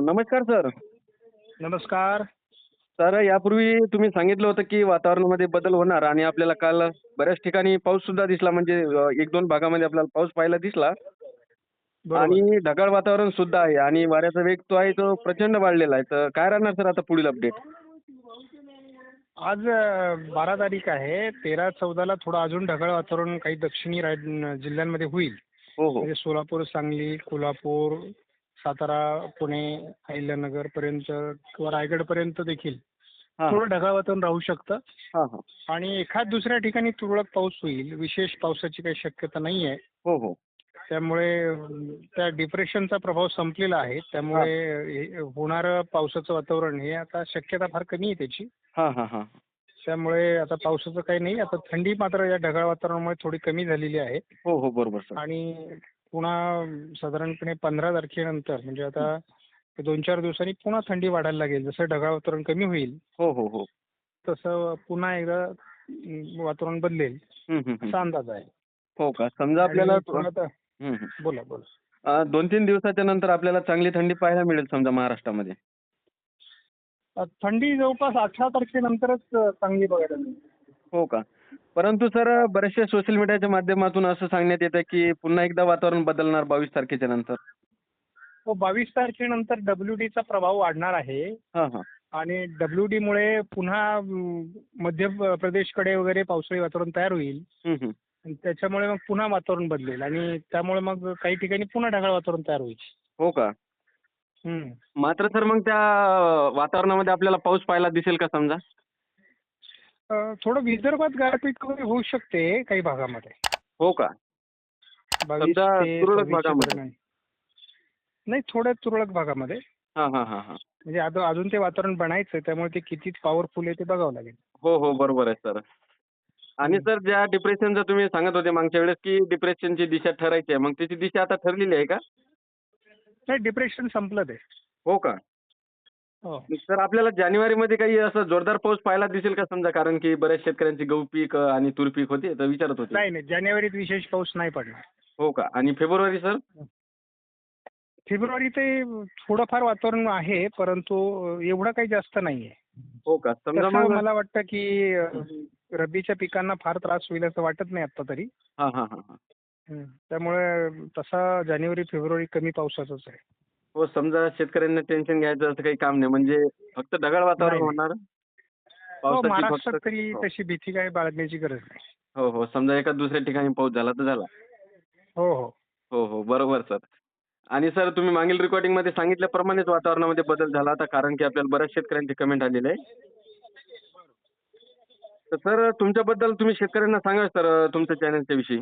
नमस्कार सर. नमस्कार. सर यापूर्वी तुम्ही सांगितलं होतं की वातावरणामध्ये बदल होणार आणि आपल्याला काल बऱ्याच ठिकाणी पाऊस सुद्धा दिसला म्हणजे 1-2 भागामध्ये आपल्याला पाऊस पाहायला दिसला बरोबर. आणि ढगाळ वातावरण सुद्धा आहे आणि वाऱ्याचा वेग तो आहे तो प्रचंड वाढलेला आहे. तर काय राहणार सर आता पुढील अपडेट? आज 12 तारीख आहे. 13-14 ला थोडं अजून ढगाळ वातावरण काही दक्षिणी जिल्ह्यांमध्ये होईल. हो, हो. म्हणजे सोलापूर, सांगली, कोल्हापूर, सातारा, पुणे, अहिल्यानगर पर्यंत किंवा रायगड पर्यंत देखील हां, हां. थोडं ढगाळ वातावरण राहू शकतं हां, हां. आणि एखाद दुसऱ्या ठिकाणी तुरळक पाऊस होईल. विशेष पावसाची काही शक्यता नाही आहे. हो, हो. त्यामुळे त्या डिप्रेशनचा प्रभाव संपलेला आहे. हां. त्यामुळे हे होणारं पावसाचं वातावरण हे आता शक्यता फार कमी आहे त्याची. हां, हां, हां. त्यामुळे आता पावसाचं काही नाही. आता थंडी मात्र या ढगाळ वातावरणामुळे थोडी कमी झालेली आहे हो, हो. बरोबर सर. आणि पुन्हा साधारणपणे 15 तारखेनंतर म्हणजे हं. आता 2-4 दिवसांनी पुन्हा थंडी वाढायला लागेल. जसं ढगाळ वातावरण कमी होईल हो, हो, हो. तसं पुन्हा एकदा वातावरण बदलेल हं, हं, हं. असा अंदाज आहे. हो का? समजा आपल्याला आणि थोडं आता हं, हं. बोला, बोला. 2-3 दिवसाच्या नंतर आपल्याला चांगली थंडी पाहायला मिळेल समजा महाराष्ट्रामध्ये. थंडी जवळपास 18 तारखेनंतरच चांगली बघायला मिळेल. हो का? परंतु सर बरेचसे सोशल मीडियाच्या माध्यमातून असं सांगण्यात येतं की पुन्हा एकदा वातावरण बदलणार 22 तारखेच्या नंतर. हो, 22 तारखेनंतर WDचा प्रभाव वाढणार आहे हां, हां. आणि WDमुळे पुन्हा मध्य प्रदेशकडे वगैरे पावसाळी वातावरण तयार होईल हं, हं. आणि त्याच्यामुळे मग पुन्हा वातावरण बदलेल आणि त्यामुळे मग काही ठिकाणी पुन्हा ढगाळ वातावरण तयार होईल. हो का? हं. मात्र सर मग त्या वातावरणामध्ये आपल्याला पाऊस पाहायला दिसेल का समजा? थोडं विदर्भात गारपीट वगैरे होऊ शकते काही भागामध्ये. हो का? 22 समजा ते तुरळक 26 च्या भागामध्ये. दरम्यान. नाही, थोड्या तुरळक भागामध्ये. हां, हां, हां, हां. म्हणजे अजून ते वातावरण बनायचं त्यामुळे ते किती पॉवरफुल आहे ते बघावं लागेल. हो, हो. बरोबर आहे सर. आणि हं. सर ज्या डिप्रेशनचं तुम्ही सांगत होते मागच्या वेळेस की डिप्रेशनची दिशा ठरायची आहे. मग त्याची दिशा आता ठरलेली आहे का? नाही, डिप्रेशन संपलं ते. हो का? हो. तर आपल्याला जानेवारीमध्ये काही असं जोरदार पाऊस पाहायला दिसेल का समजा? कारण की बऱ्याच शेतकऱ्यांची गहू पीक आणि तूर पीक होते तर विचारत होते. नाही, नाही. जानेवारीत विशेष पाऊस नाही पडणार. हो का? आणि फेब्रुवारी सर? फेब्रुवारी ते थोडंफार वातावरण आहे, परंतु एवढं काही जास्त नाहीये. हो का? समजा तसं मग मला वाटतं की रब्बीच्या पिकांना फार त्रास होईल असं वाटत नाही आता तरी. हां, हां, हां, हां. त्यामुळे तसा जानेवारी, फेब्रुवारी कमी पावसाचाच आहे. हो, समजा शेतकऱ्यांना टेन्शन घ्यायचं असं काही काम नाही. म्हणजे फक्त ढगाळ वातावरण नाही, नाही. होणार. हो, पावसाची फक्त महाराष्ट्रात तरी हो. तशी भीती काही बाळगण्याची गरज नाही. हो, हो. समजा एका दुसऱ्या ठिकाणी पाऊस झाला तर झाला. हो, हो. हो, हो. बरोबर सर. आणि सर तुम्ही मागील रेकॉर्डिंगमध्ये सांगितल्याप्रमाणेच वातावरणामध्ये बदल झाला आता कारण की आपल्याला बऱ्याच शेतकऱ्यांचे कमेंट आलेले आहे. तर सर तुमच्याबद्दल तुम्ही शेतकऱ्यांना सांगा सर तुमच्या चॅनलच्या विषयी.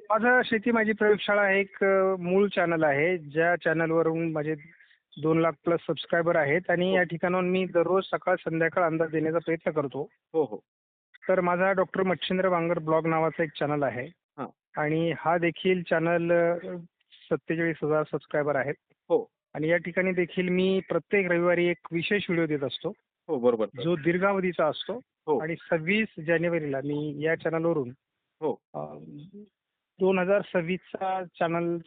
माझं शेती माझी प्रयोगशाळा हे एक मूळ चॅनल आहे. ज्या चॅनलवरून माझे 2 लाख प्लस सबस्क्रायबर आहेत आणि हो, या ठिकाणाहून मी दररोज सकाळ संध्याकाळ अंदाज देण्याचा प्रयत्न करतो. हो, हो. तर माझा डॉक्टर मच्छिंद्र बांगर ब्लॉग नावाचा एक चॅनल आहे हां. आणि हा देखील चॅनल 47,000 सबस्क्रायबर आहेत हो, आणि या ठिकाणी देखील मी प्रत्येक रविवारी एक विशेष व्हिडिओ देत असतो, हो. बरोबर सर. जो दीर्घावधीचा असतो हो, आणि 26 जानेवारीला मी या चॅनलवरून हो. 2026चा चॅनल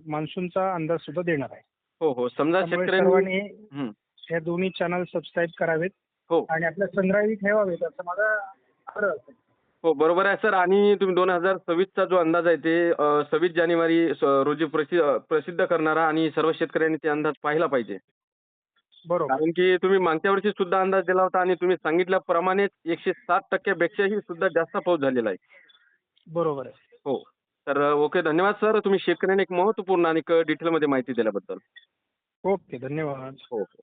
मान्सूनचा अंदाज सुद्धा देणार आहे. हो, हो. समजा त्यामुळे शेतकऱ्यांनी सर्वांनी हं. या दोन्ही चॅनल सबस्क्राईब करावेत हो, आणि आपल्या संग्रही ठेवावेत असं माझा आग्रह असेल. हो. बरोबर आहे सर आणि तुम्ही 2026चा जो अंदाज आहे ते 26 जानेवारी रोजी प्रसिद्ध करणारा आणि सर्व शेतकऱ्यांनी ते अंदाज पाहिला पाहिजे. बरोबर. कारण की तुम्ही मागच्या वर्षी सुद्धा अंदाज दिला होता आणि तुम्ही सांगितल्याप्रमाणेच 107% पेक्षाही सुद्धा जास्त पाऊस झालेला आहे. बरोबर आहे. हो. तर ओके. धन्यवाद सर. तुम्ही शेतकऱ्यांना एक महत्त्वपूर्ण आणि डिटेलमध्ये माहिती दिल्याबद्दल. ओके. धन्यवाद. हो, हो.